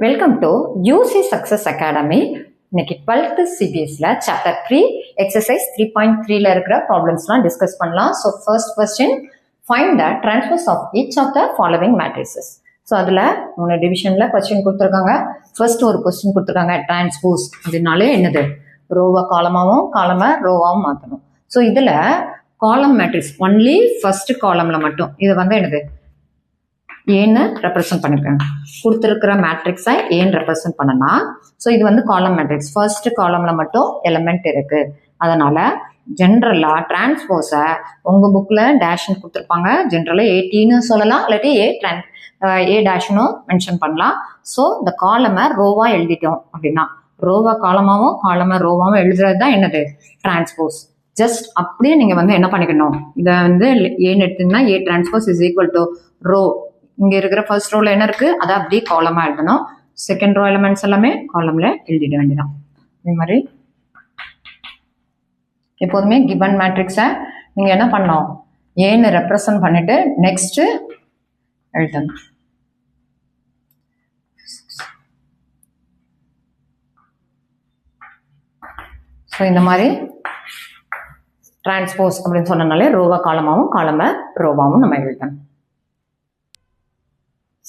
Welcome to UC success academy. இன்னைக்கு 12th சிபிஎஸ்ல chapter 3 exercise 3.3ல இருக்கிற ப்ராப்ளம்ஸ்லாம் டிஸ்கஸ் பண்ணலாம். So first question, find the transpose of each of the following matrices. So அதில் 3 டிவிஷனில் கொஸ்டின் கொடுத்துருக்காங்க. ஃபர்ஸ்ட் ஒரு கொஸ்டின் கொடுத்துருக்காங்க, டிரான்ஸ்போஸ் அப்படின்னாலே என்னது, ரோவை காலமாகவும் காலமை ரோவாகவும் மாற்றணும். ஸோ இதில் காலம் மேட்ரிக்ஸ் ஒன்லி ஃபர்ஸ்ட் காலமில் மட்டும் இது வந்து என்னது ஏன்னு ரெப்ரசன்ட் பண்ணிருக்காங்க. கொடுத்துருக்கிற மேட்ரிக்ஸை ஏன் ரெப்ரசன்ட் பண்ணனா, ஸோ இது வந்து காலம் மேட்ரிக்ஸ், ஃபர்ஸ்ட் காலம்ல மட்டும் எலிமெண்ட் இருக்கு. அதனால ஜென்ரலா டிரான்ஸ்போஸை உங்க புக்ல டேஷ்னு கொடுத்துருப்பாங்க. ஜென்ரலா ஏடின்னு சொல்லலாம், இல்லாட்டி ஏ டேஷ்னும் மென்ஷன் பண்ணலாம். ஸோ இந்த காலமை ரோவா எழுதிட்டோம் அப்படின்னா, ரோவா காலமாவும் காலமை ரோவாவும் எழுதுறது தான் என்னது டிரான்ஸ்போஸ். ஜஸ்ட் அப்படியே நீங்க வந்து என்ன பண்ணிக்கணும், இதை வந்து ஏன்னு எடுத்தீங்கன்னா A transpose is equal to row. இங்க இருக்கிற ஃபர்ஸ்ட் ரோல என்ன இருக்கு அதை அப்படியே காலமா எழுதணும். செகண்ட் ரோ எலிமெண்ட்ஸ் எல்லாமே காலம்ல எழுதிட வேண்டியதான். இதே மாதிரி எப்போதுமே கிவன் மேட்ரிக்ஸை நீங்க என்ன பண்ணணும், ஏன்னு ரெப்ரசன்ட் பண்ணிட்டு நெக்ஸ்ட் எழுதணும். ஸோ இந்த மாதிரி டிரான்ஸ்போஸ் அப்படின்னு சொன்னனாலே ரோவா காலமாவும் காலமை ரோவாவும் நம்ம எழுதணும்.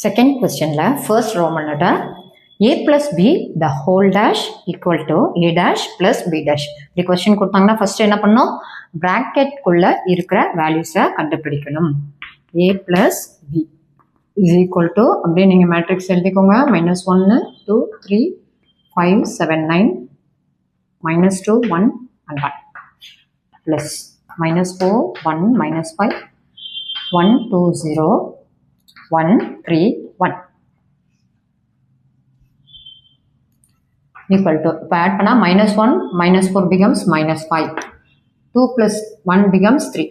செகண்ட் கொஸ்டின்ல first Roman letter a plus b the whole dash equal to a dash plus b dash. இந்த கொஸ்டின் கொடுத்தாங்கன்னா ஃபர்ஸ்ட் என்ன பண்ணணும், பிராக்கெட்குள்ள இருக்கிற வேல்யூஸை கண்டுபிடிக்கணும். a plus b is equal to அப்படியே நீங்க மேட்ரிக்ஸ் எழுதிக்கோங்க. -1 2 3 5 7 9 -2 1 and 1 plus -4 1 -5 1 2 0 1 3 1 equal to, இப்போ ஆட் பண்ணா -1 -4 becomes -5, 2 plus 1 becomes 3,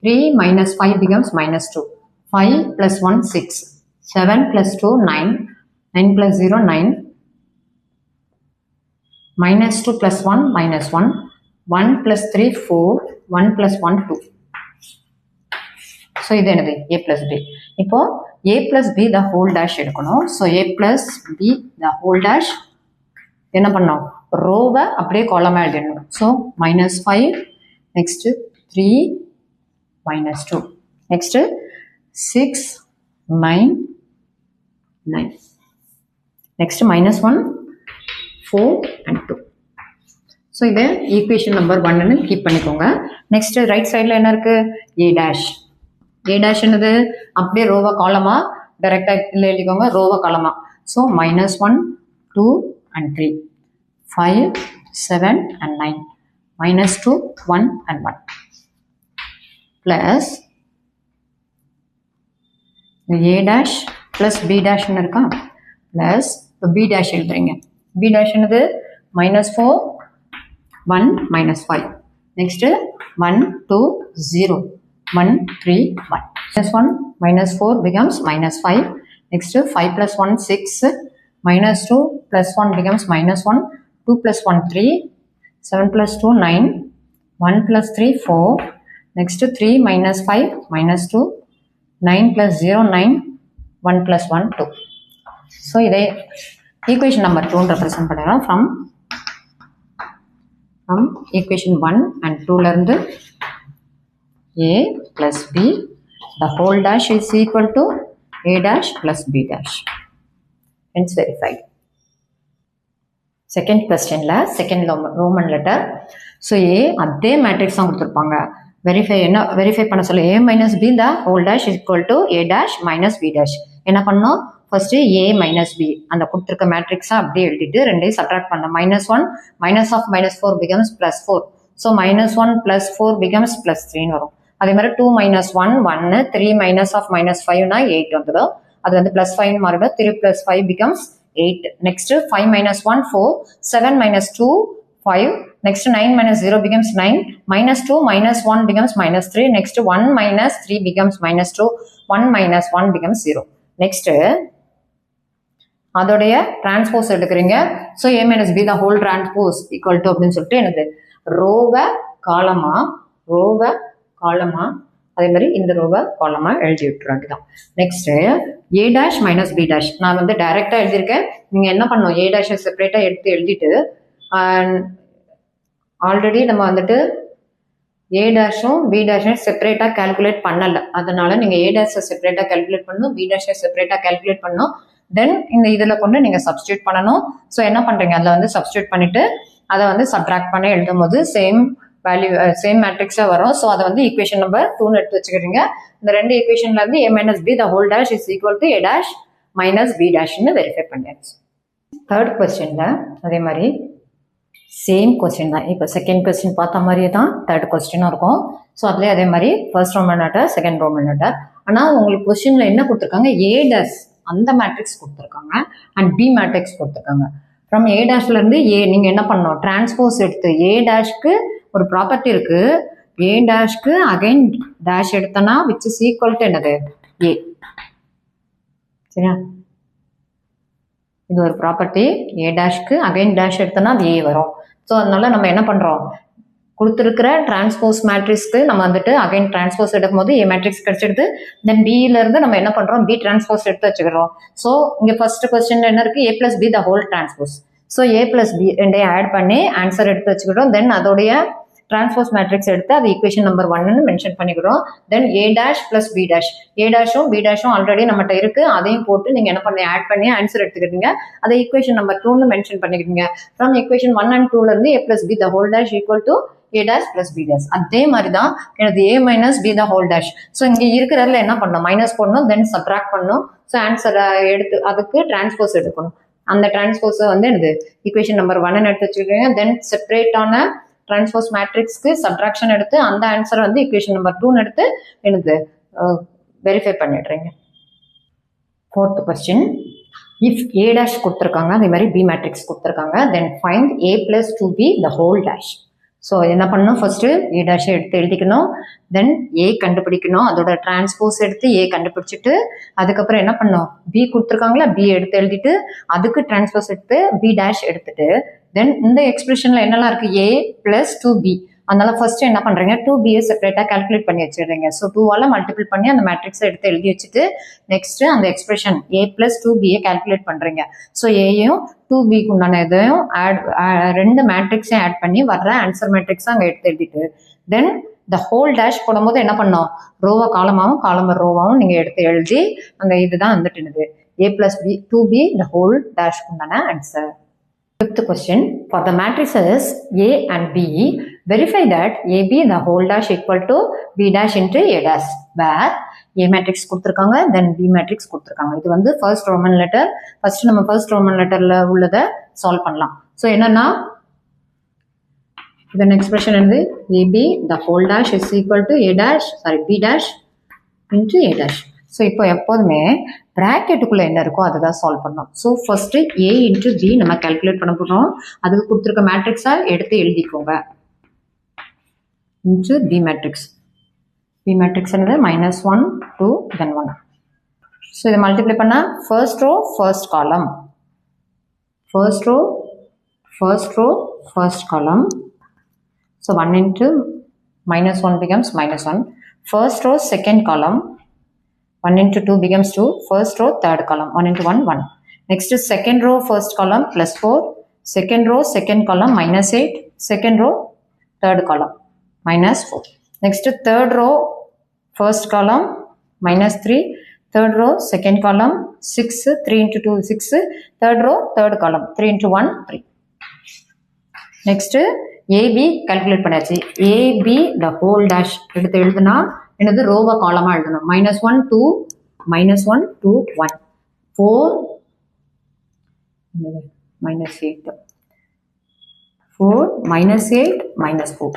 3 minus 5 becomes -2, 5 plus 1 6, 7 plus 2 9, 9 plus 0 9, -2 plus 1 -1, 1 plus 3 4, 1 plus 1 2. So இது என்னது a plus b. இப்போ a plus b the whole dash எடுக்கணும். So a plus b the whole dash என்ன பண்ணோம், ரோவை அப்படியே காலமா எழுதிடணும். So -5 next 3 -2 next 6 9 9 next -1 4 and 2. So இதை ஈக்குவேஷன் நம்பர் 1ன்னு கீப் பண்ணிக்கோங்க. நெக்ஸ்ட் ரைட் சைடில் என்ன இருக்கு, a dash. a dash என்னது அப்படியே ரோவா காலமா டைரக்டா எழுதிக்கோங்க, ரோவா காலமா. So -1 2 and 3 5 7 and 9 -2 1 and 1 plus a dash plus b dash இருக்கா, plus b dash எழுதுறீங்க. b dash என்னது -4 1 -5 next 1 2 0 1 3 1 -1 -4 becomes -5 next 5 plus 1 6 -2 plus 1 becomes -1 2 plus 1 3 7 plus 2 9 1 plus 3 4 next 3 minus 5 -2 9 plus 0 9 1 plus 1 2. so இதை equation number 2 represent பண்ணிடலாம். from equation 1 and 2ல இருந்து a plus b the whole dash is equal to a dash plus b dash. Hence verified. Second questionல second Roman letter. So a அதே matrix தான் கொடுத்துருப்பாங்க. Verify பண்ண சொல்ல a minus b the whole dash is equal to a dash minus b dash. என்ன பண்ணோம், first a minus b அந்த கொடுத்துருக்க மேட்ரிக்ஸை அப்படியே எழுதிட்டு ரெண்டையும் சப்ட்ராக்ட் பண்ணோம். -1 minus of -4 becomes +4. So -1 plus 4 becomes +3 வரும். அதே மாதிரி 2 minus 1 1 3 minus of -5 னா 8 வந்துடும். அது வந்து +5 மாறிடும். 3 plus 5 becomes 8. next 5 minus 1 4 7 minus 2 5 next 9 minus 0 becomes 9 -2 minus 1 becomes -3 next 1 minus 3 becomes -2 1 minus 1 becomes 0. next அதோடைய டிரான்ஸ்போஸ் எடுக்கிறீங்க. So a minus b the whole transpose equal to அப்படின்னு சொல்லிட்டு என்னது ரோவை காலமா அதே மாதிரி இந்த ரோவை காலமாக எழுதி விட்டுறாங்க தான். Next A dash minus B dash நான் வந்து டைரெக்டாக எழுதியிருக்கேன். நீங்கள் என்ன பண்ணணும், ஏ டேஷை செப்பரேட்டாக எடுத்து எழுதிட்டு ஆல்ரெடி நம்ம வந்துட்டு ஏ டேஷும் பி டேஷும் செப்பரேட்டாக கேல்குலேட் பண்ணலை. அதனால நீங்கள் ஏ டேஷை செப்பரேட்டாக கேல்குலேட் பண்ணணும், பி டேஷை செப்பரேட்டாக கேல்குலேட் பண்ணணும். தென் இந்த இதில் கொண்டு நீங்கள் சப்ஸ்டியூட் பண்ணணும். ஸோ என்ன பண்ணுறீங்க, அதில் வந்து சப்ஸ்டியூட் பண்ணிவிட்டு அதை வந்து சப்ட்ராக்ட் பண்ணி எழுதும் போது சேம் வேல்யூ சேம் மேட்ரிக்ஸாக வரும். ஸோ அதை வந்து ஈக்குவேஷன் நம்பர் 2ன்னு எடுத்து வச்சுக்கிறீங்க. இந்த ரெண்டு ஈக்குவேஷன்ல இருந்து A minus B the whole dash is equal to A dash minus B டேஷ்னு வெரிஃபை பண்ணியாச்சு. தேர்ட் கொஸ்டினில் அதே மாதிரி சேம் கொஸ்டின் தான். இப்போ செகண்ட் கொஸ்டின் பார்த்த மாதிரியே தான் தேர்ட் கொஸ்டினும் இருக்கும். ஸோ அதுலேயே அதே மாதிரி first Roman letter second Roman letter. ஆனால் உங்களுக்கு கொஸ்டினில் என்ன கொடுத்துருக்காங்க, ஏ டேஷ் அந்த மேட்ரிக்ஸ் கொடுத்துருக்காங்க அண்ட் பி மேட்ரிக்ஸ் கொடுத்துருக்காங்க. ஃப்ரம் ஏ டேஷ்லேருந்து ஏ நீங்கள் என்ன பண்ணணும், டிரான்ஸ்போஸ் எடுத்து ஏ டேஷ்க்கு ஒரு ப்ராப்பர்ட்டி இருக்குது, ஏ டேஷ்க்கு அகைன் டேஷ் எடுத்தனா விச் இஸ் ஈக்குவல் டு என்னது ஏ. சரியா, இது ஒரு ப்ராப்பர்ட்டி. ஏ டேஷ்க்கு அகைன் டேஷ் எடுத்தனா அது ஏ வரும். ஸோ அதனால நம்ம என்ன பண்ணுறோம், கொடுத்துருக்கிற டிரான்ஸ்போஸ் மேட்ரிக்ஸ்க்கு நம்ம வந்துட்டு அகைன் டிரான்ஸ்போஸ் எடுக்கும் போது ஏ மேட்ரிக்ஸ் கிடைச்சிடுது. தென் பியிலேருந்து நம்ம என்ன பண்ணுறோம், பி டிரான்ஸ்போஸ் எடுத்து வச்சுக்கிறோம். ஸோ இங்கே ஃபர்ஸ்ட் கொஸ்டின் என்ன இருக்குது, A plus B the whole transpose. So A plus B ரெண்டையும் ஆட் பண்ணி ஆன்சர் எடுத்து வச்சுக்கிறோம். தென் அதோடைய டிரான்ஸ்போஸ் மேட்ரிக்ஸ் எடுத்து அது ஈக்குவேஷன் நம்பர் 1ன்னு மென்ஷன் பண்ணிக்கிறோம். Then A dash plus B dash, A டேஷும் பி டேஷும் ஆல்ரெடி நம்மகிட்ட இருக்கு, அதையும் போட்டு நீங்கள் என்ன பண்ணி ஆட் பண்ணி ஆன்சர் எடுத்துக்கிறீங்க. அதை ஈக்குவேஷன் நம்பர் 2ன்னு மென்ஷன் பண்ணிக்கிறீங்க. ஃப்ரம் ஈக்குவேஷன் 1 and 2லேருந்து A plus B the whole dash equal to A dash plus B dash. அதே மாதிரி தான் எனது A minus B the whole dash. So இங்கே இருக்கிறதுல என்ன பண்ணணும், மைனஸ் பண்ணணும், தென் சப்ட்ராக்ட் பண்ணணும். ஸோ ஆன்சரை எடுத்து அதுக்கு டிரான்ஸ்போஸ் எடுக்கணும். அந்த டிரான்ஸ்போஸை வந்து எனது ஈக்குவேஷன் நம்பர் 1ன்னு எடுத்து வச்சுருக்கீங்க. தென் செப்பரேட்டான டிரான்ஸ்போஸ் மேட்ரிக்ஸ்க்கு சப்ட்ராக்ஷன் எடுத்து அந்த ஆன்சர் வந்து ஈக்குவேஷன் நம்பர் 2ன்னு எடுத்து எனக்கு வெரிஃபை பண்ணிடுறீங்க. Fourth question, if A dash கொடுத்துருக்காங்க, அதே மாதிரி பி மேட்ரிக்ஸ் கொடுத்துருக்காங்க, then find A plus 2b the whole dash. So என்ன பண்ணணும், ஃபர்ஸ்ட்டு ஏ டேஷை எடுத்து எழுதிக்கணும், தென் ஏ கண்டுபிடிக்கணும், அதோட டிரான்ஸ்போஸ் எடுத்து ஏ கண்டுபிடிச்சிட்டு அதுக்கப்புறம் என்ன பண்ணணும், பி கொடுத்துருக்காங்களா பி எடுத்து எழுதிட்டு அதுக்கு டிரான்ஸ்போஸ் எடுத்து பி டேஷ் எடுத்துட்டு தென் இந்த எக்ஸ்பிரஷனில் என்னெல்லாம் இருக்குது, ஏ பிளஸ் 2b. அதனால ஃபர்ஸ்ட் என்ன பண்ணுறீங்க, 2bயை செப்பரேட்டாக கால்குலேட் பண்ணி வச்சுடுறீங்க. ஸோ 2ஆல் மல்டிபிள் பண்ணி அந்த மேட்ரிக்ஸை எடுத்து எழுதி வச்சுட்டு நெக்ஸ்ட்டு அந்த எக்ஸ்பிரஷன் ஏ பிளஸ் 2bயை கால்குலேட் பண்ணுறீங்க. ஸோ ஏயும் 2bக்கு உண்டான இதையும் ரெண்டு மேட்ரிக்ஸையும் ஆட் பண்ணி வர்ற ஆன்சர் மேட்ரிக்ஸை அங்கே எடுத்து எழுதிட்டு தென் த ஹோல் டேஷ் போடும்போது என்ன பண்ணோம், ரோவை காலமாகவும் காலம்பர் ரோவாகவும் நீங்கள் எடுத்து எழுதி அந்த இதுதான் வந்துட்டு என்னது A plus B 2b the whole டேஷ்க்கு உண்டான answer. Fifth question, for the matrices A and B, verify that AB the whole dash equal to B dash into A dash, where A matrix கொடுத்துருக்காங்க then B matrix கொடுத்துருக்காங்க. இது வந்து first Roman letter. first நம்ம first Roman letterல உள்ளதை solve பண்ணலாம். So என்னன்னா இதன் expression வந்து AB the whole dash is equal to A dash, sorry B dash into A dash. So இப்போ எப்போதுமே ப்ராக்கெட்டுக்குள்ளே என்ன இருக்கோ அதை தான் சால்வ் பண்ணோம். So first A into B நம்ம கால்குலேட் பண்ண போகிறோம். அதுக்கு கொடுத்துருக்க மேட்ரிக்ஸாக எடுத்து எழுதிக்கோங்க. Into B matrix, B matrix என்னது -1 2 then 1. ஸோ இதை மல்டிப்ளை பண்ணால் first row first column, first row first column. So 1 into -1 becomes -1. First row second column, 1 into 2 becomes 2. First row third column, 1 into 1 1. Next is second row first column +4, second row second column -8, second row third column -4. Next third row first column -3, third row second column 6, 3 into 2 6, third row third column 3 into 1 3. Next AB calculate பண்ணியாச்சு. AB the whole dash எடுத்து எழுதுனா என்னது ரோவை காலமாக எழுதணும். -1 2 -1 2 1 4 -8 4 -8 -4.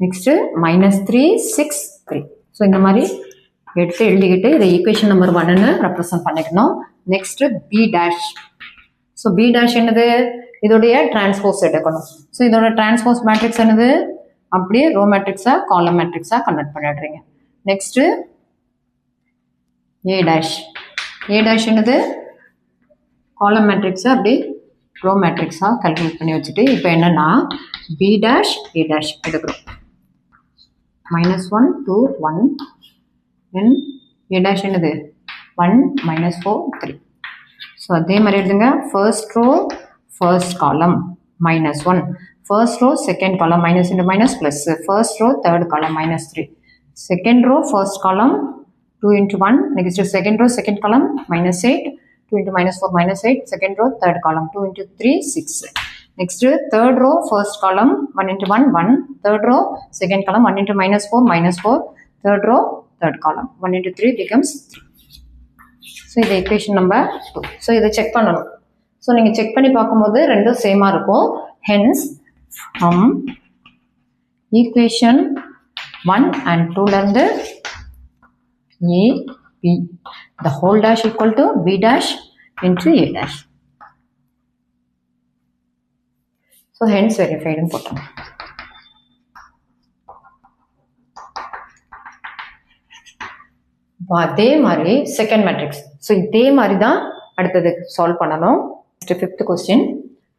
Next -3 6 3. So இந்த மாதிரி எடுத்து எழுதிக்கிட்டு இதை ஈக்குவேஷன் நம்பர் 1ன்னு ரெப்ரசன்ட் பண்ணிக்கணும். Next B dash. So B dash என்னது, இதோடைய டிரான்ஸ்போஸ் எடுக்கணும். ஸோ இதோட டிரான்ஸ்போஸ் மேட்ரிக்ஸ் என்னது, அப்படியே ரோ மேட்ரிக்ஸாக காலம் மேட்ரிக்ஸாக கன்வெர்ட் பண்ணிடுறீங்க. Next A dash, A dash என்னது காலம் மேட்ரிக்ஸை அப்படியே ரோ மேட்ரிக்ஸாக கால்குலேட் பண்ணி வச்சுட்டு இப்போ என்னென்னா பி டேஷ் ஏ டேஷ் எடுக்கிறோம். minus 1 2 1 then a dash என்னது 1 minus 4 3. ஸோ அதே மாதிரி எழுதுங்க. first row first column minus 1, first row second column minus into minus plus, first row third column minus 3, second row first column 2 into 1, next second row second column minus 8, 2 into minus 4 minus 8, second row third column 2 into 3 6, next third row first column 1 into 1 1, third row second column 1 into minus 4 minus 4, third row third column 1 into 3 becomes 3. So இது equation number 2. So இதை check பண்ணணும். So நீங்கள் check பண்ணி பார்க்கும்போது ரெண்டும் சேமாக இருக்கும். hence from equation 1 and 2லேருந்து a b the whole dash equal to b dash into a dash. So hence verified போட்டோம். அதே மாதிரி செகண்ட் மேட்ரிக்ஸ். ஸோ இதே மாதிரி தான் அடுத்தது சால்வ் பண்ணணும். Next fifth question.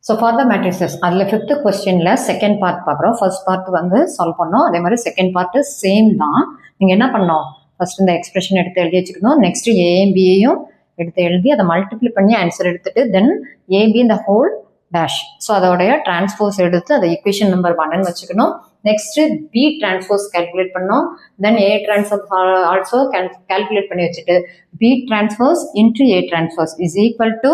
So for the matrices அதில் ஃபிஃப்த் கொஸ்டினில் செகண்ட் பார்ட் பார்க்குறோம். ஃபர்ஸ்ட் பார்ட் வந்து சால்வ் பண்ணோம். அதே மாதிரி செகண்ட் பார்ட்டு சேம் தான். நீங்கள் என்ன பண்ணோம், ஃபர்ஸ்ட் இந்த எக்ஸ்பிரஷன் எடுத்து எழுதி வச்சுக்கணும். நெக்ஸ்ட் ஏயும் பியையும் எடுத்து எழுதி அதை மல்டிப்ளை பண்ணி ஆன்சர் எடுத்துட்டு தென் ஏபி இந்த ஹோல் டேஷ். ஸோ அதோடைய டிரான்ஸ்போஸ் எடுத்து அதை ஈக்குவேஷன் நம்பர் 1ன்னு வச்சுக்கணும். நெக்ஸ்ட் பி டிரான்ஸ்போஸ் கால்குலேட் பண்ணோம். Then A transpose also calculate பண்ணி வச்சுட்டு B transpose into A transpose is equal to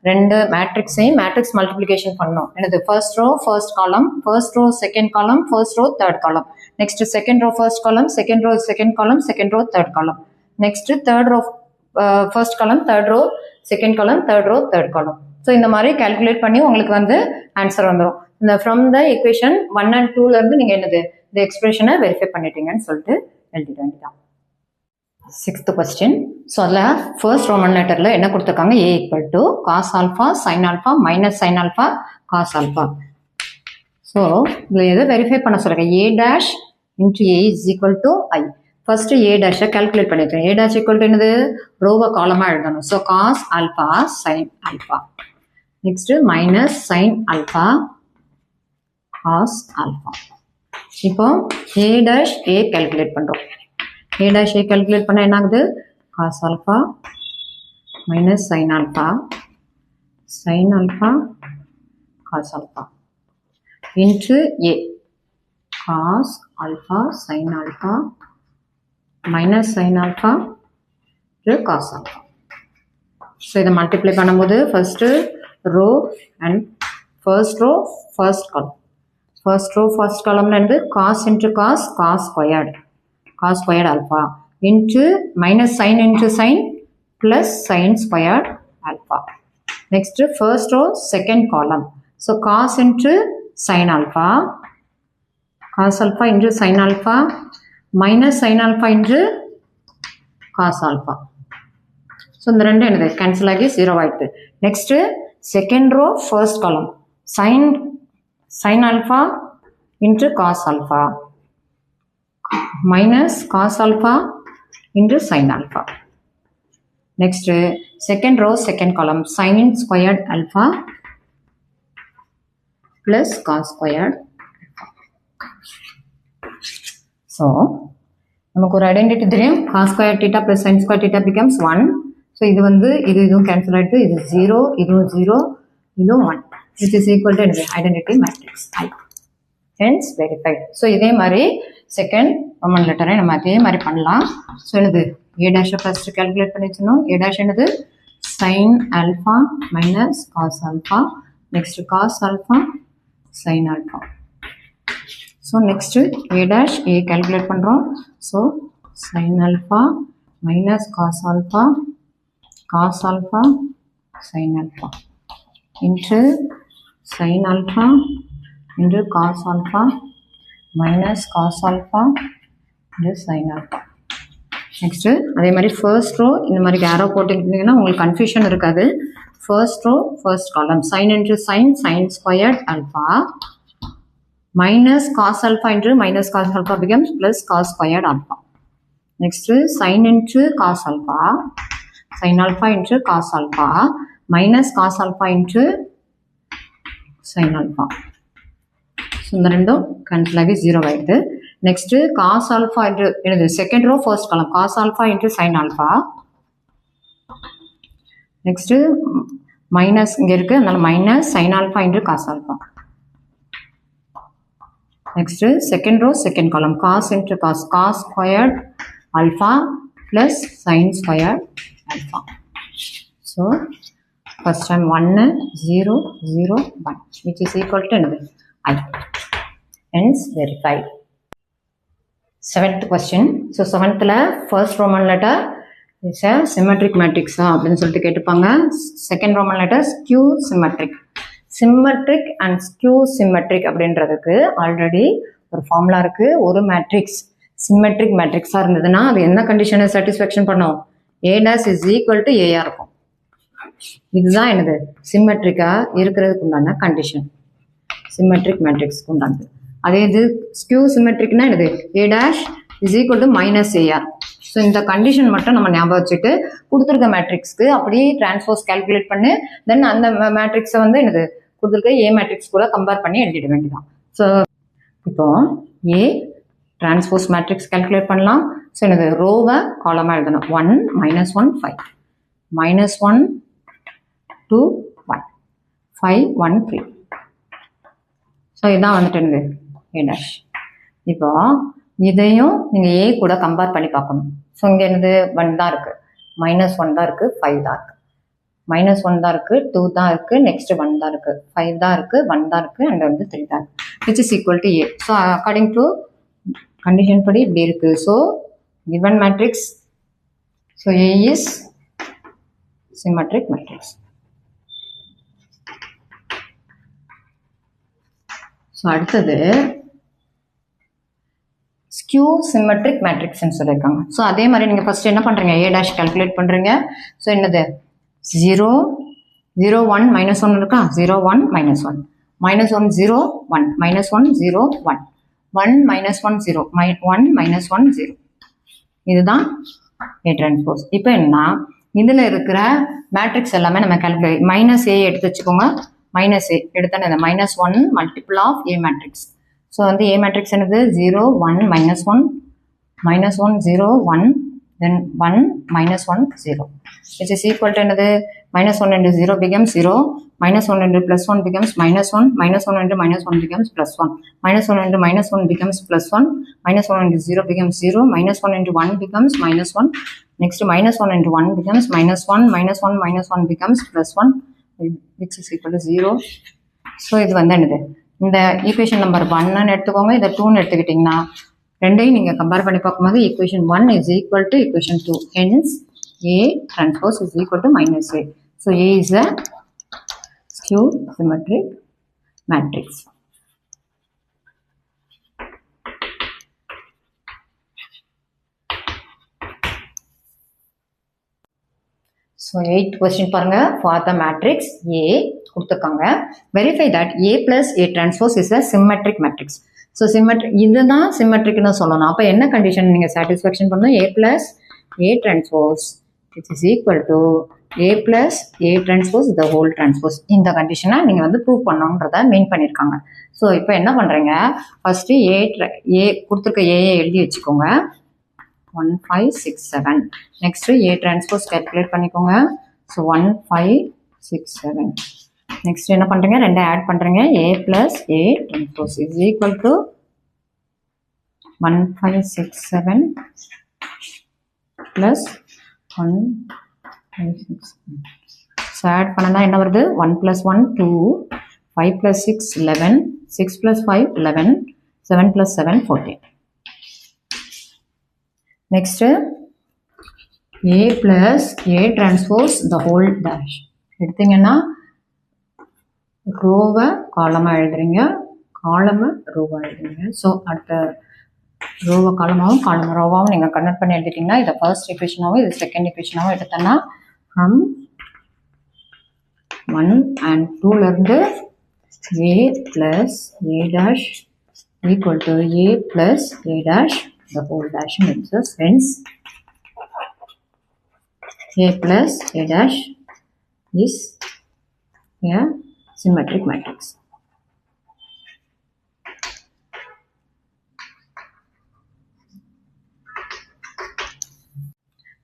ரெண்டு மேட்ரிக்ஸையும் மேட்ரிக்ஸ் மல்டிப்ளிகேஷன் பண்ணோம். எனது first row first column, first row second column, first row third column, next second row first column, second row second column, second row third column, next third row first column, third row second column, third row third column. So இந்த மாதிரி calculate பண்ணி உங்களுக்கு வந்து answer வந்துடும். இந்த from the equation 1 and 2லேருந்து நீங்கள் என்னது இந்த எக்ஸ்பிரஷனை வெரிஃபை பண்ணிட்டீங்கன்னு சொல்லிட்டு எழுதிட வேண்டியதான். Sixth question. ஸோ அதில் ஃபர்ஸ்ட் ரோமன் லெட்டரில் என்ன கொடுத்துருக்காங்க, A equal to cos alpha sine alpha minus sine alpha cos alpha. So இதில் எதை வெரிஃபை பண்ண சொல்லுங்க, A dash into A is equal to I. First A டேஷை கால்குலேட் பண்ணிக்கிறேன். ஏ டேஷ் ஈக்குவல் டு என்னது, ரோவை காலமாக எழுதணும். So cos alpha sine alpha, next minus sine alpha cos alpha. இப்போ ஏ டேஷ் ஏ கால்குலேட் பண்ணுறோம். ஏ டேஷ் ஏ கால்குலேட் பண்ணால் என்ன ஆகுது, cos alpha minus sine alpha cos alpha into A cos alpha sine alpha minus sine alpha cos alpha. So இதை multiply பண்ணும்போது first row and first row first column, first row first காலம்லேருந்து cos into cos cos squared alpha into minus sine into sine plus sine squared alpha. Next first row second column, so cos into sine alpha cos alpha into sine alpha minus sine alpha into cos alpha. So இந்த ரெண்டு என்னது cancel ஆகி 0 ஆகிடுது. Next second row first column sine alpha into cos alpha minus cos alpha into sine alpha. Next second row second column sine squared alpha plus cos squared. So நமக்கு ஒரு identity தெரியும், cos square theta plus sine square theta becomes 1. So இது வந்து இதுவும் cancel ஆகிட்டு, இது 0 இதுவும் 0 இதுவும் 1 விச் இஸ் ஈக்குவல் டு என்னது identity matrix I. Hence verified. So இதே மாதிரி செகண்ட் ரோமன் லெட்டரை நம்ம அதே மாதிரி பண்ணலாம். ஸோ என்னது ஏ டேஷை ஃபர்ஸ்ட் கால்குலேட் பண்ணி வச்சுக்கணும். ஏ டேஷ் என்னது sine alpha minus cos alpha, next cos alpha sine alpha. So next A dash A calculate பண்ணுறோம். So sine alpha minus cos alpha sine alpha into sine alpha into cos alpha minus cos alpha into sine alpha. Next அதே மாதிரி first row இந்த மாதிரி கேரோ போட்டுக்கிட்டிங்கன்னா உங்களுக்கு confusion இருக்காது. First row first column sine into sine squared alpha minus cos alpha into minus cos alpha becomes plus cos squared alpha. Next sin into cos alpha, sin alpha into cos alpha minus cos alpha into sin alpha. So இந்த ரெண்டும் cancel ஆகி 0 ஆயிடுது. next cos alpha into second row first column cos alpha into sin alpha. Next minus இங்க இருக்கு அதனால minus sin alpha into cos alpha. Next second row second column cos into cos squared alpha plus sin squared alpha. So first time 1 0 0 1 which is equal to I. Hence verified. Seventh question. So seventh la first Roman letter is a symmetric matrix அப்படின்னு சொல்லிட்டு கேட்டுப்பாங்க. Second Roman letter skew symmetric. Symmetric and skew symmetric அப்படின்றதுக்கு already ஒரு formula இருக்கு. ஒரு matrix symmetric மேட்ரிக்ஸா இருந்ததுன்னா அது என்ன கண்டிஷனை சாட்டிஸ்ஃபேக்ஷன் பண்ணும்? A dash is equal to A இருக்கும். இதுதான் என்னது சிம்மெட்ரிக்கா இருக்கிறதுக்கு உண்டான கண்டிஷன். சிம்மெட்ரிக் மேட்ரிக்ஸ்க்கு உண்டானது. அதே இது ஸ்கியூ சிம்மெட்ரிக்னா என்னது? A dash is equal to minus AR. So இந்த கண்டிஷன் மட்டும் நம்ம ஞாபகம் வச்சுட்டு கொடுத்துருக்க மேட்ரிக்ஸ்க்கு அப்படியே டிரான்ஸ்போஸ் கால்குலேட் பண்ணி தென் அந்த மேட்ரிக்ஸை வந்து என்னது கொடுத்துருக்க A மேட்ரிக்ஸ் கூட கம்பேர் பண்ணி எழுதிட வேண்டியதான். ஸோ இப்போ A டிரான்ஸ்போஸ் மேட்ரிக்ஸ் கால்குலேட் பண்ணலாம். ஸோ என்னது ரோவை காலமாக எழுதணும். 1 -1 5 -1 2 1 5 1 3. ஸோ இதான் வந்துட்டு என்னது A dash. இப்போ இதையும் நீங்கள் A கூட கம்பேர் பண்ணி பார்க்கணும். ஸோ இங்கே என்னது 1 தான் இருக்குது, -1 தான் இருக்குது, 5 தான் இருக்குது, -1 தான் இருக்குது, 2 தான் இருக்குது, நெக்ஸ்ட் 1 தான் இருக்குது, 5 தான் இருக்குது, 1 தான் இருக்குது, அண்ட் வந்து 3 தான் இருக்குது, which is equal to A. So according to condition படி இப்படி இருக்குது. So given matrix, so A is symmetric matrix. So அடுத்தது ஸ்கியூ சிம்மெட்ரிக் மேட்ரிக்ஸ்ன்னு சொல்லியிருக்காங்க. ஸோ அதே மாதிரி நீங்கள் ஃபஸ்ட்டு என்ன பண்ணுறீங்க? A dash கால்குலேட் பண்ணுறீங்க. ஸோ என்னது 0 0 1 -1 இருக்கா? 0 1 -1 -1 0 1 -1 0 1 1 -1 0 1 -1 0. இதுதான் A டிரான்ஸ்போஸ். இப்போ என்ன இதில் இருக்கிற மேட்ரிக்ஸ் எல்லாமே நம்ம கால்குலேட் -A எடுத்து வச்சுக்கோங்க. -A எடுத்தானே இந்த -1 multiple of A matrix. So வந்து A மேட்ரிக்ஸ் என்னது 0 1 -1 -1 0 1 then 1 -1 0 which is equal to என்னது -1 into 0 becomes 0, -1 into +1 becomes -1, -1 into -1 becomes +1, -1 into -1 becomes +1, -1 into 0 becomes 0, -1 into 1 becomes -1, next -1 into 1 becomes -1, -1 becomes +1 which is equal to 0. So இது வந்து என்னது இந்த equation number 1ன்னு எடுத்துக்கோங்க, இதை 2ன்னு எடுத்துக்கிட்டிங்கன்னா ரெண்டையும் நீங்கள் கம்பேர் பண்ணி பார்க்கும்போது equation 1 is equal to equation 2. Hence A transpose is equal to -A. So A is a skew symmetric matrix. So 8th question பாருங்க. For the matrix A கொடுத்துருக்காங்க. Verify that A plus A transpose is a symmetric matrix. So இதுதான் சிம்மெட்ரிக்னு சொல்லணும். அப்போ என்ன condition நீங்கள் satisfaction பண்ணணும்? A plus A transpose which is equal to A plus A transpose the whole transpose. இந்த கண்டிஷனை நீங்கள் வந்து ப்ரூவ் பண்ணணுன்றதை மீன் பண்ணியிருக்காங்க. ஸோ இப்போ என்ன பண்ணுறீங்க? ஃபஸ்ட்டு A கொடுத்துருக்க ஏ எழுதி வச்சுக்கோங்க. 1 5 6 7. நெக்ஸ்ட்டு A transpose கால்குலேட் பண்ணிக்கோங்க. ஸோ 1 5 6 7. நெக்ஸ்ட் என்ன பண்ணுறீங்க? ரெண்டை ஆட் பண்ணுறீங்க. A plus A transpose is equal to 1 5 6 7 plus 1 5 6 7. So add பண்ணால் என்ன வருது? 1 plus 1 2, 5 plus 6 11, 6 plus 5 11, 7 plus 7 14. Next A plus A transpose the whole dash எடுத்தீங்கன்னா ரோவை காலமாக எழுதுறீங்க, காலமை ரோவாக எழுதுறீங்க. ஸோ அடுத்த ரோவை காலமாகவும் காலமை ரோவாகவும் நீங்கள் கன்வெர்ட் பண்ணி எழுதிட்டிங்கன்னா இதை ஃபர்ஸ்ட் ஈக்குவேஷனாகவும் இது செகண்ட் ஈக்குவேஷனாகவும் எடுத்தோன்னா from 1 and 2லேருந்து A plus A dash equal to A plus A dash the whole dash makes us hence A plus A dash is a symmetric matrix.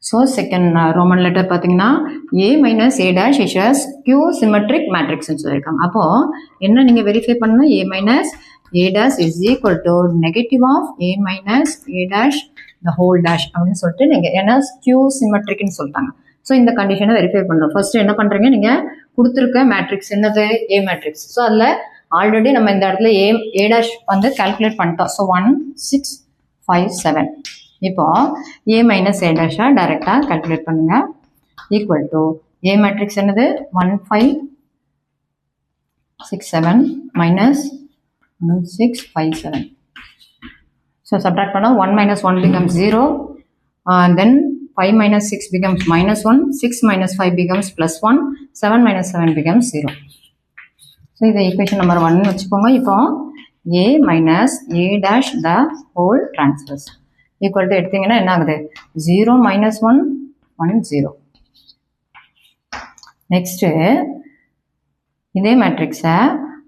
So second Roman letter பார்த்தீங்கன்னா A minus A dash is a skew symmetric matrix சொல்லியிருக்காங்க. அப்போது என்ன நீங்கள் verify பண்ணணும், A minus A dash is equal to negative of A minus A dash the whole dash அப்படின்னு சொல்லிட்டு நீங்கள் ஏன்னா skew symmetricன்னு சொல்லிட்டாங்க. ஸோ இந்த கண்டிஷனை வெரிஃபை பண்ணணும். ஃபர்ஸ்ட் என்ன பண்ணுறீங்க, நீங்கள் கொடுத்துருக்க மேட்ரிக்ஸ் என்னது A மேட்ரிக்ஸ். ஸோ அதில் ஆல்ரெடி நம்ம இந்த இடத்துல A dash வந்து கால்குலேட் பண்ணிட்டோம். ஸோ 1 6 5 7. இப்போ A minus A dash டைரெக்டாக கால்குலேட் பண்ணுங்க. ஈக்குவல் டு A மேட்ரிக்ஸ் என்னது 1 5 6 7 minus 1 6 5 7. So subtract பண்ணா 1 minus 1 becomes 0. Then 5 minus 6 becomes minus 1. 6 minus 5 becomes plus 1. 7 minus 7 becomes 0. So இது equation number 1 வச்சுக்கோங்க. இப்போ A minus A dash the whole transverse equal to எடுத்தீங்கன்னா என்ன ஆகுது 0 minus 1 1 0. Next இதே மேட்ரிக்ஸை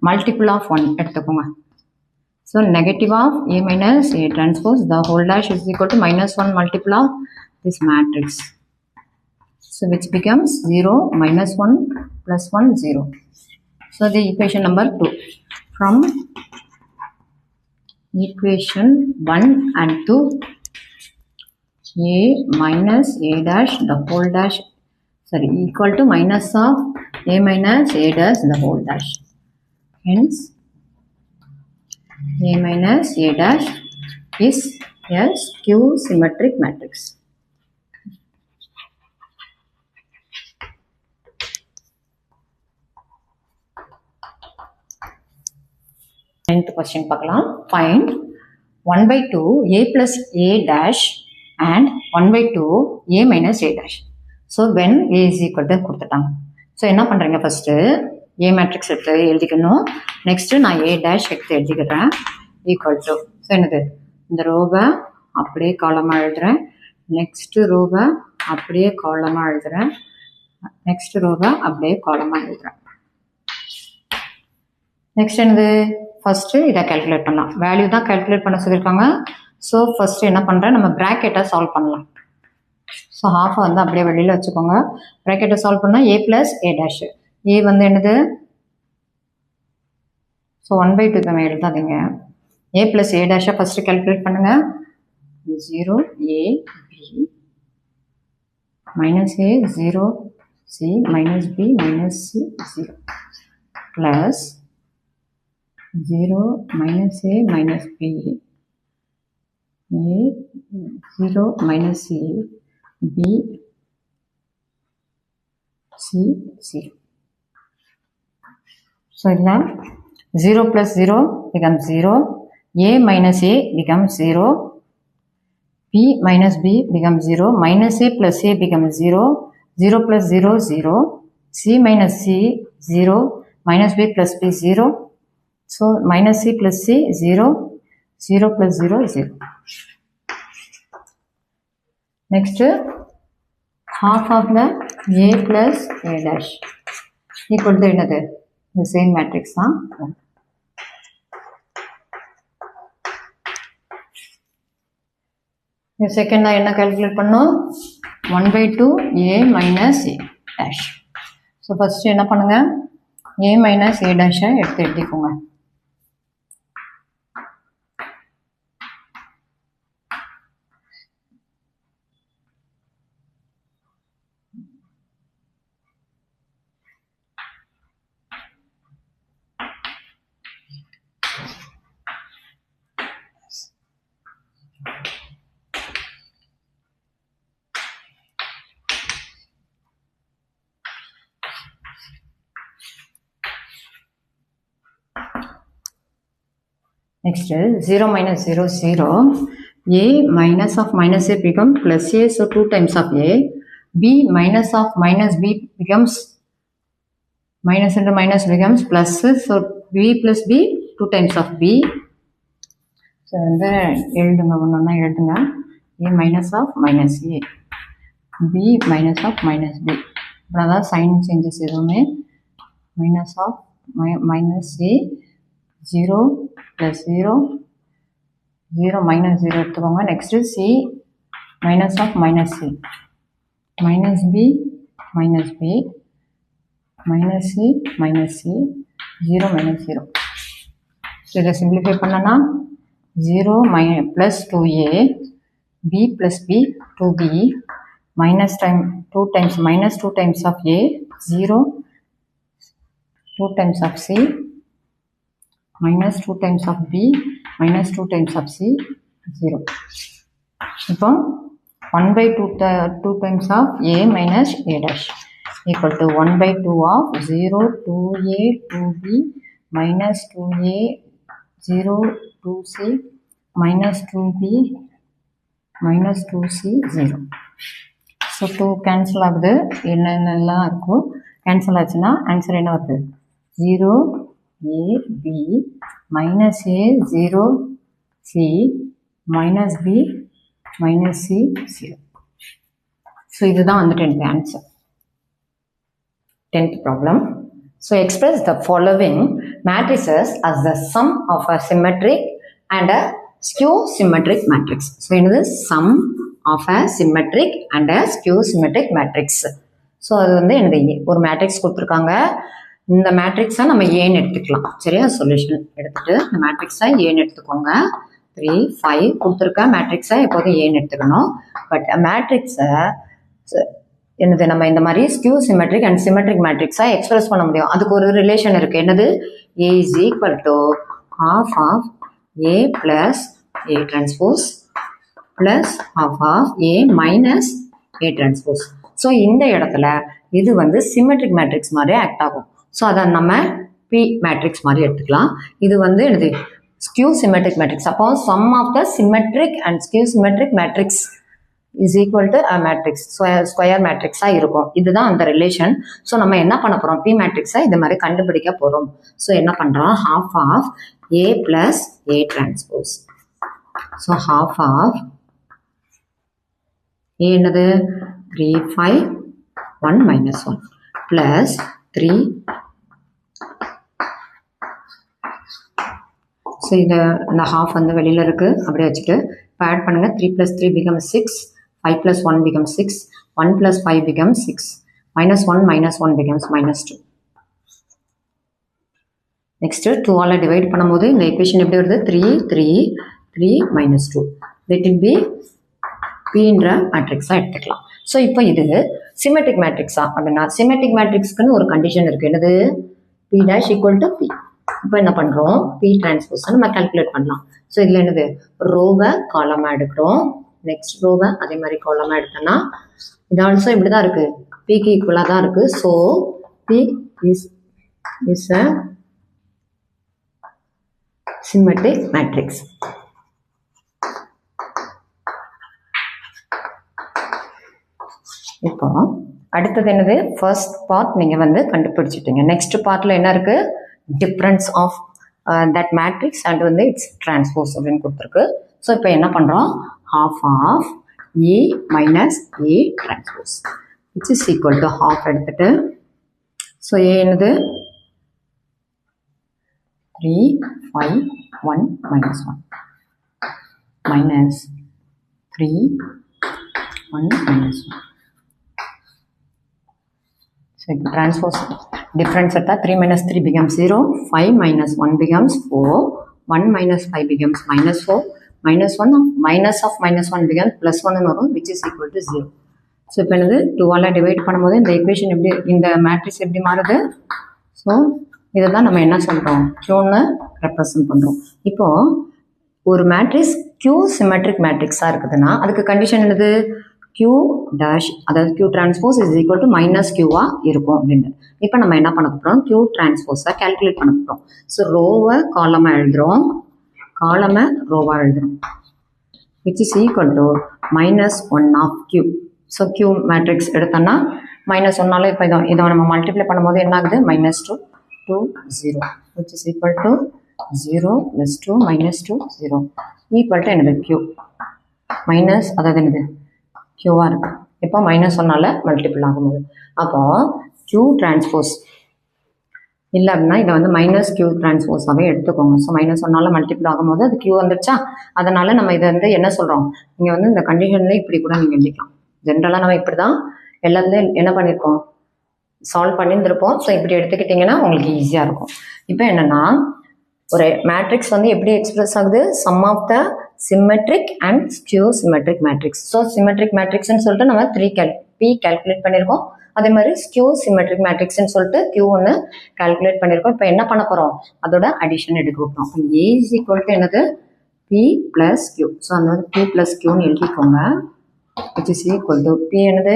மல்டிபிள் ஆஃப் 1 எடுத்துக்கோங்க. So negative of A minus A transpose the whole dash is equal to minus 1 multiple of this matrix. So which becomes 0 minus 1 plus 1 0. So the equation number 2 from equation 1 and 2 A minus A dash the whole dash equal to minus of A minus A dash the whole dash. Hence A minus A dash is a skew symmetric matrix. Ninth question பார்க்கலாம். Find 1 by 2 A plus A dash and 1 by 2 A minus A dash. So when A is equal to கொடுத்துட்டாங்க. So என்ன பண்ணுறீங்க, first A matrix எடுத்து எழுதிக்கணும். Next நான் A dash எடுத்து எழுதிக்கிறேன். Equal to so என்னது இந்த ரோவை அப்படியே காலமாக எழுதுகிறேன். நெக்ஸ்ட்டு ரோவை அப்படியே காலமாக எழுதுகிறேன். நெக்ஸ்ட் ரோவை அப்படியே காலமாக எழுதுகிறேன். நெக்ஸ்ட் என்னது ஃபஸ்ட்டு இதை கால்குலேட் பண்ணலாம். வேல்யூ தான் கால்குலேட் பண்ண சொல்லியிருக்காங்க. ஸோ ஃபஸ்ட்டு என்ன பண்ணுறேன், நம்ம ப்ராக்கெட்டை சால்வ் பண்ணலாம். ஸோ ஹாஃபை வந்து அப்படியே வெளியில் வச்சுக்கோங்க. ப்ராக்கெட்டை சால்வ் பண்ணால் A ப்ளஸ் A டேஷ். A வந்து என்னது, ஸோ 1 by 2 நம்ம எழுதாதீங்க. A ப்ளஸ் A டேஷை ஃபஸ்ட்டு கால்குலேட் பண்ணுங்கள். 0 A B minus A 0 C minus B minus C 0 plus 0 minus A minus B A 0 minus C B C 0. So now 0 plus 0 becomes 0. A minus A becomes 0. B minus B becomes 0. Minus A plus A becomes 0. 0 plus 0 0. C minus C 0. Minus B plus B 0. So minus C plus C 0. 0 plus 0 0. Next half of the A plus A dash equal to another the same matrix. The second I என்ன calculate பண்ணோம் 1 by 2 A minus A dash. So first என்ன பண்ணுங்க, A minus A dash எடுத்து எழுதிக்கோங்க. Next 0 minus 0 0. A minus of minus A become plus A, so 2 times of A. B minus of minus B becomes minus into minus becomes plus, so B plus B 2 times of B. So இந்த எழுதுங்க, ஒன்றா எழுதுங்க. A minus of minus A B minus of minus B. அவ்வளோதான், sign changes எதுவுமே. minus of minus A 0 plus 0 0 minus 0 எடுத்துக்கோங்க. Next C minus of minus C minus b minus b minus c minus c 0 minus 0. So இதை simplify பண்ணனா 0 plus 2a b plus b 2b minus 2 times minus 2 times of a 0 2 times of c minus 2 times of b minus 2 times of c 0. இப்போ 1 by 2 times of a minus a dash equal to 1 by 2 of 0 2a 2b minus 2a 0 2c minus 2b minus 2c 0. So 2 cancel ஆகுது, என்னென்னலாம் இருக்கும் cancel ஆச்சுன்னா answer என்ன வருது 0 a b minus a 0 c minus b minus c 0. So இதுதான் வந்துட்டு எனக்கு answer 10th problem. So express the following matrices as the sum of a symmetric and a skew symmetric matrix. So என்னது sum of a symmetric and a skew symmetric matrix. So அது வந்து என்னது ஒரு matrix கொடுத்துருக்காங்க, இந்த மேட்ரிக்ஸை நம்ம ஏன்னு எடுத்துக்கலாம். சரியா, சொல்யூஷன் எடுத்துட்டு இந்த மேட்ரிக்ஸை ஏன்னு எடுத்துக்கோங்க. 3 5 கொடுத்துருக்க மேட்ரிக்ஸை எப்போதும் ஏன்னு எடுத்துக்கணும். பட் மேட்ரிக்ஸை என்னது நம்ம இந்த மாதிரி ஸ்கியூ சிமெட்ரிக் அண்ட் சிமெட்ரிக் மேட்ரிக்ஸை எக்ஸ்பிரஸ் பண்ண முடியும். அதுக்கு ஒரு ரிலேஷன் இருக்கு. என்னது a is equal to half of a plus a transpose plus half of a minus a transpose. So இந்த இடத்துல இது வந்து சிமெட்ரிக் மேட்ரிக்ஸ் மாதிரி ஆக்ட் ஆகும். ஸோ அதை நம்ம பி மேட்ரிக்ஸ் மாதிரி எடுத்துக்கலாம். இது வந்து என்னது ஸ்கியூ சிமெட்ரிக் மேட்ரிக்ஸ். அப்போ sum of the symmetric and skew symmetric matrix is equal to a matrix. So square மேட்ரிக்ஸாக இருக்கும். இதுதான் அந்த ரிலேஷன். ஸோ நம்ம என்ன பண்ண போகிறோம், பி மேட்ரிக்ஸை இது மாதிரி கண்டுபிடிக்க போகிறோம். ஸோ என்ன பண்ணுறோம், half of a plus a transpose. So half of a என்னது 3 5 1 minus 1 plus 3. ஸோ இந்த half வந்து வெளியில் இருக்குது, அப்படியே வச்சுட்டு இப்போ ஆட் பண்ணுங்கள். 3 plus 3 becomes 6, 5 plus 1 becomes 6, 1 plus 5 becomes 6, minus 1 becomes minus 2. Next 2 all divide பண்ணும்போது இந்த equation எப்படி வருது, 3 3 3 minus 2. Let it be Pன்ற மேட்ரிக்ஸாக எடுத்துக்கலாம். ஸோ இப்போ இது சிமெட்ரிக் மேட்ரிக்ஸா அப்படின்னா சிமெட்ரிக் மேட்ரிக்ஸ்க்குன்னு ஒரு கண்டிஷன் இருக்குது. என்னது P dash equal to P. இப்போ என்ன பண்ணுறோம், P டிரான்ஸ்போஸ் நம்ம கால்குலேட் பண்ணலாம். ஸோ இதில் என்னது ரோவை காலமாக எடுக்கிறோம், நெக்ஸ்ட் ரோவை அதே மாதிரி காலமாக எடுத்தோன்னா இது ஆல்சோ இப்படி தான் இருக்குது, பிக்கு ஈக்குவலாக தான் இருக்குது. So P is a symmetric matrix. இப்போ அடுத்தது என்னது, ஃபர்ஸ்ட் பார்ட் நீங்கள் வந்து கண்டுபிடிச்சிட்டீங்க. நெக்ஸ்ட் பார்ட்டில் என்ன இருக்குது, difference of that matrix and வந்து இட்ஸ் டிரான்ஸ்போஸ் அப்படின்னு கொடுத்துருக்கு. ஸோ இப்போ என்ன பண்ணுறோம், half of a minus a transpose which is equal to half எடுத்துட்டு, ஸோ a என்னது 3 5 1 minus 1 minus 3 1 minus 1. So transpose difference at 3 minus 3 becomes 0, 5 minus 1 becomes 4, 1 minus 5 becomes minus 4, minus 1 minus of minus 1 becomes plus 1 வரும், which is equal to 0. So இப்போ என்னது 2ஆல் divide பண்ணும்போது இந்த equation எப்படி, இந்த matrix எப்படி மாறுது. ஸோ இதை தான் நம்ம என்ன சொல்கிறோம், க்யூன்னு ரெப்ரசன்ட் பண்ணுறோம். இப்போது ஒரு மேட்ரிக்ஸ் க்யூ சிமெட்ரிக் மேட்ரிக்ஸாக இருக்குதுன்னா அதுக்கு கண்டிஷன் என்னது, Q dash அதாவது Q transpose is equal to minus Qவா இருக்கும் அப்படின்னு. இப்போ நம்ம என்ன பண்ண போகிறோம், Q transpose calculate பண்ண போகிறோம். ஸோ ரோவை காலமாக எழுதுகிறோம், காலமை ரோவாக எழுதுகிறோம், which is equal to minus 1 of Q. So Q matrix எடுத்தோன்னா minus 1ஆல் இப்போ இதை நம்ம மல்டிப்ளை பண்ணும்போது என்ன ஆகுது, minus 2 2 0 which is equal to 0 plus 2 minus 2 0 equal to என்னது Q மைனஸ் அதாவது என்னது க்யூவாக இருக்குது. இப்போ minus 1ஆல் மல்டிபிள் ஆகும்போது அப்போ Q டிரான்ஸ்போஸ் இல்லை அப்படின்னா இதை வந்து மைனஸ் Q டிரான்ஸ்போஸாகவே எடுத்துக்கோங்க. ஸோ minus 1ஆல் மல்டிபிள் ஆகும்போது அது Q வந்துடுச்சா, அதனால் நம்ம இதை வந்து என்ன சொல்கிறோம், நீங்கள் வந்து இந்த கண்டிஷனில் இப்படி கூட நீங்கள் எழுதிக்கலாம். ஜென்ரலாக நம்ம இப்படி தான் எல்லாத்துலேயும் என்ன பண்ணியிருக்கோம், சால்வ் பண்ணியிருந்திருப்போம். ஸோ இப்படி எடுத்துக்கிட்டிங்கன்னா உங்களுக்கு ஈஸியாக இருக்கும். இப்போ என்னென்னா ஒரு மேட்ரிக்ஸ் வந்து எப்படி எக்ஸ்பிரஸ் ஆகுது, sum of the symmetric and skew symmetric matrix. So symmetric மேட்ரிக்ஸ்ன்னு சொல்லிட்டு நம்ம P கால்குலேட் பண்ணியிருக்கோம். அதே மாதிரி ஸ்கியூ சிமெட்ரிக் மேட்ரிக்ஸ்ன்னு சொல்லிட்டு Q1 கால்குலேட் பண்ணியிருக்கோம். இப்போ என்ன பண்ண போகிறோம், அதோட அடிஷன் எடுக்க போகிறோம். அப்போ A இஸ் ஈக்குவல் டு என்னது, P ப்ளஸ் Q. ஸோ அந்த மாதிரி P ப்ளஸ் Qன்னு எழுதிக்கோங்க. Which is equal to P என்னது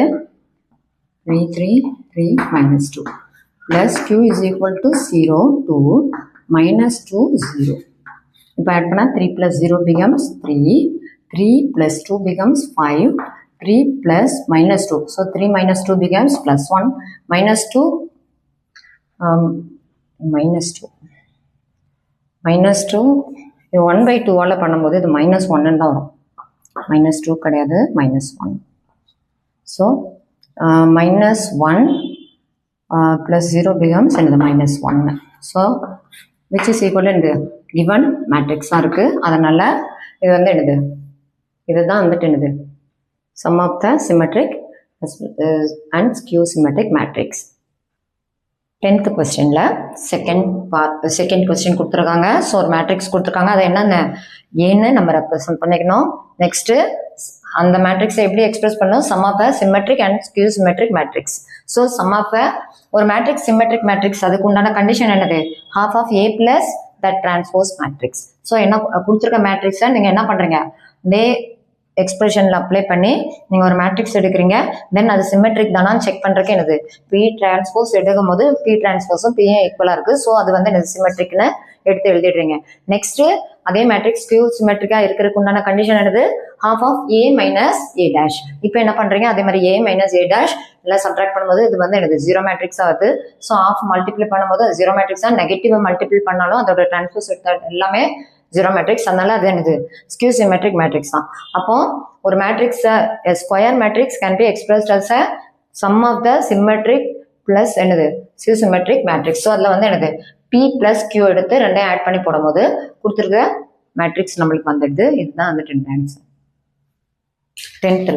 3 minus 2 plus Q is equal to 0 2 minus 2 0. இப்போ add பண்ணா 3 plus 0 becomes 3, 3 plus 2 becomes 5, 3 plus minus 2. So 3 minus 2 becomes plus 1, minus 2, minus 2, இது 1 by 2 all பண்ணும்போது இது minus 1 தான் வரும், minus 2 கிடையாது, minus 1. So minus 1 plus 0 becomes another minus 1. So which is equal to given matrix இருக்கு. அதனால இது வந்து என்னது, இதுதான் வந்துட்டு என்னது sum of the symmetric and skew symmetric matrix. 10th questionல செகண்ட் கொஸ்டின் கொடுத்துருக்காங்க. ஸோ ஒரு மேட்ரிக்ஸ் கொடுத்துருக்காங்க, அதை என்னென்ன ஏன்னு நம்ம ரெப்ரசன்ட் பண்ணிக்கணும். நெக்ஸ்ட்டு அந்த மேட்ரிக்ஸை எப்படி எக்ஸ்பிரஸ் பண்ணணும், sum of a symmetric and skew symmetric matrix. So sum of ஒரு மேட்ரிக்ஸ் சிமெட்ரிக் மேட்ரிக்ஸ், அதுக்கு உண்டான கண்டிஷன் என்னது, half of A plus that transpose matrix. So என்ன கொடுத்துருக்க மேட்ரிக்ஸை நீங்கள் என்ன பண்ணுறீங்க, இதே எக்ஸ்பிரஷனில் அப்ளை பண்ணி நீங்கள் ஒரு மேட்ரிக்ஸ் எடுக்கிறீங்க. தென் அது சிமெட்ரிக் தானான்னு செக் பண்ணுறதுக்கு என்னது, P டிரான்ஸ்போஸ் எடுக்கும் போது P டிரான்ஸ்போஸும் P ஈக்குவலாக இருக்குது. ஸோ அது வந்து என்னது சிமெட்ரிக்னு எடுத்து எழுதிடுறீங்க. நெக்ஸ்ட்டு அதே மேட்ரிக்ஸ் Q சிமெட்ரிக்காக இருக்கிறதுக்கு உண்டான கண்டிஷன் என்னது, half of A minus A dash. இப்போ என்ன பண்ணுறீங்க, அதே மாதிரி A minus A dash எல்லாம் சப்ட்ராக்ட் பண்ணும்போது இது வந்து என்னது ஜீரோ மேட்ரிக்ஸாக வருது. ஸோ half மல்டிப்ளை பண்ணும்போது அது ஜீரோ மேட்ரிக்ஸாக, நெகட்டிவ் மல்டிப்ளை பண்ணாலும் அதோட டிரான்ஸ்போஸ் எல்லாமே ஜீரோ மேட்ரிக்ஸ். அதனால அது என்னது ஸ்கியூ சிமெட்ரிக் மேட்ரிக்ஸ் தான். அப்போ ஒரு matrix square matrix can be expressed as a sum of the symmetric plus என்னது ஸ்கியூ சிமெட்ரிக் மேட்ரிக்ஸ். ஸோ அதில் வந்து என்னது P plus Q எடுத்து ரெண்டையும் ஆட் பண்ணி போடும்போது கொடுத்துருக்க மேட்ரிக்ஸ் நம்மளுக்கு வந்துடுது. இதுதான் வந்துட்டு answer. 10th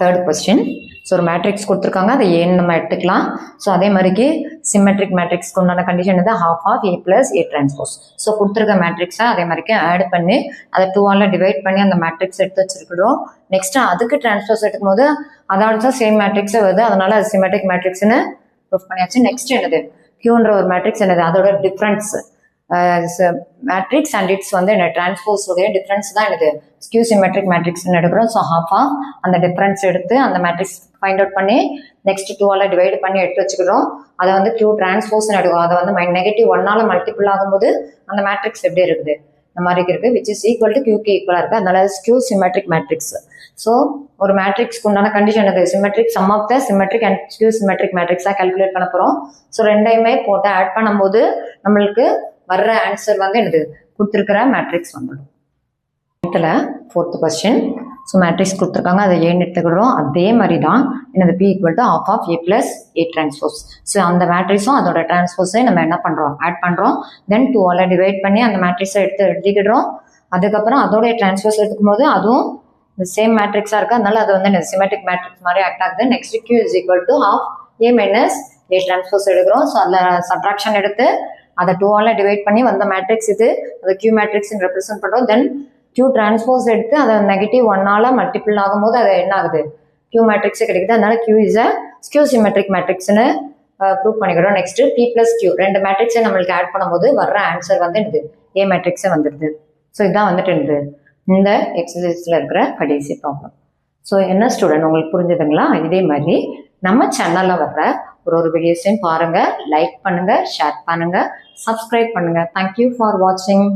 third question. So ஒரு மேட்ரிக்ஸ் கொடுத்துருக்காங்க, அதை ஏன்னு நம்ம எடுத்துக்கலாம். ஸோ அதே மாதிரிக்கு சிமெட்ரிக் மேட்ரிக்ஸ்க்கு உண்டான கண்டிஷன் வந்து half of A plus A transpose. So கொடுத்துருக்க மேட்ரிக்ஸை அதே மாதிரிக்கு ஆட் பண்ணி அதை 2ஆல் டிவைட் பண்ணி அந்த மேட்ரிக்ஸ் எடுத்து வச்சிருக்கிறோம். நெக்ஸ்ட் அதுக்கு டிரான்ஸ்போஸ் எடுக்கும் போது அதோட சேம் மேட்ரிக்ஸே வருது, அதனால அது சிமெட்ரிக் மேட்ரிக்ஸ்னு ப்ரூஃப் பண்ணியாச்சு. நெக்ஸ்ட் என்னது Qன்ற ஒரு மேட்ரிக்ஸ் என்னது, அதோட டிஃப்ரென்ஸ் மேட்ரிக்ஸ் அண்ட் இட்ஸ் வந்து என்ன டிரான்ஸ்போஸ் உடைய டிஃப்ரென்ஸ் தான் என்னது ஸ்கியூ சிமெட்ரிக் மேட்ரிக்ஸ்னு எடுக்கிறோம். ஸோ half of அந்த டிஃப்ரென்ஸ் எடுத்து அந்த மேட்ரிக்ஸ் ஃபைண்ட் அவுட் பண்ணி நெக்ஸ்ட் 2ஆல் டிவைட் பண்ணி எடுத்து வச்சுக்கிறோம். அதை வந்து Q டிரான்ஸ்போஸ்னு எடுக்கும். அதை வந்து நெகட்டிவ் 1ஆல் மல்டிபிள் ஆகும்போது அந்த மேட்ரிக்ஸ் எப்படி இருக்குது, இந்த மாதிரி இருக்குது, விச் இஸ் ஈக்குவல் டு Qக்கு ஈக்குவலாக இருக்குது. அதனால ஸ்கியூ சிமெட்ரிக் மேட்ரிக்ஸ். ஸோ ஒரு மேட்ரிக்ஸ்க்கு உண்டான கண்டிஷன் அது symmetric sum of the symmetric and skew symmetric மேட்ரிக்ஸாக கால்குலேட் பண்ண போகிறோம். ஸோ ரெண்டையுமே போட்டு ஆட் பண்ணும்போது நம்மளுக்கு வர்ற ஆன்சர் வந்து என்னது கொடுத்துருக்கிற மேட்ரிக்ஸ் வந்துடும். இதில் 4th கொஸ்டின். ஸோ மேட்ரிக்ஸ் கொடுத்துருக்காங்க, அதை ஏன்னு எடுத்துக்கிறோம். அதே மாதிரி தான் என்னது P equal to half of A plus A transpose. So அந்த மேட்ரிக்ஸும் அதோட டிரான்ஸ்போஸை நம்ம என்ன பண்ணுறோம், ஆட் பண்ணுறோம். தென் 2ஆல் டிவைட் பண்ணி அந்த மேட்ரிக்ஸை எடுத்து எழுதிக்கிடுறோம். அதுக்கப்புறம் அதோடைய டிரான்ஸ்போஸ் எடுக்கும் போது அதுவும் இந்த சேம் மேட்ரிக்ஸாக இருக்குது, அதனால அது வந்து சிமெட்ரிக் மேட்ரிக்ஸ் மாதிரி ஆக்ட் ஆகுது. Next Q is equal to half A minus A transpose எடுக்கிறோம். ஸோ அதில் சப்ட்ராக்ஷன் எடுத்து அதை 2ஆல் டிவைட் பண்ணி வந்த மேட்ரிக்ஸ் இது, அதை Q மேட்ரிக்ஸ் ரெப்ரசென்ட் பண்ணுறோம். தென் Q டிரான்ஸ்போஸ் எடுத்து அதை நெகட்டிவ் 1ஆல் மல்டிபிள் ஆகும்போது அது என்ன ஆகுது Q மேட்ரிக்ஸே கிடைக்குது. அதனால Q is a skew symmetric மேட்ரிக்ஸ்னு ப்ரூவ் பண்ணிக்கிறோம். நெக்ஸ்ட் P plus Q ரெண்டு மேட்ரிக்ஸை நம்மளுக்கு ஆட் பண்ணும்போது வர்ற ஆன்சர் வந்து என்னது A மேட்ரிக்ஸே வந்துடுது. ஸோ இதுதான் வந்துட்டு என்னது இந்த எக்ஸசைஸில் இருக்கிற கடைசி ப்ராப்ளம். ஸோ என்ன ஸ்டூடெண்ட் உங்களுக்கு புரிஞ்சுதுங்களா? இதே மாதிரி நம்ம சேனலில் வர்ற ஒரு வீடியோஸையும் பாருங்கள், லைக் பண்ணுங்கள், ஷேர் பண்ணுங்கள், சப்ஸ்கிரைப் பண்ணுங்கள். தேங்க்யூ ஃபார் வாட்சிங்.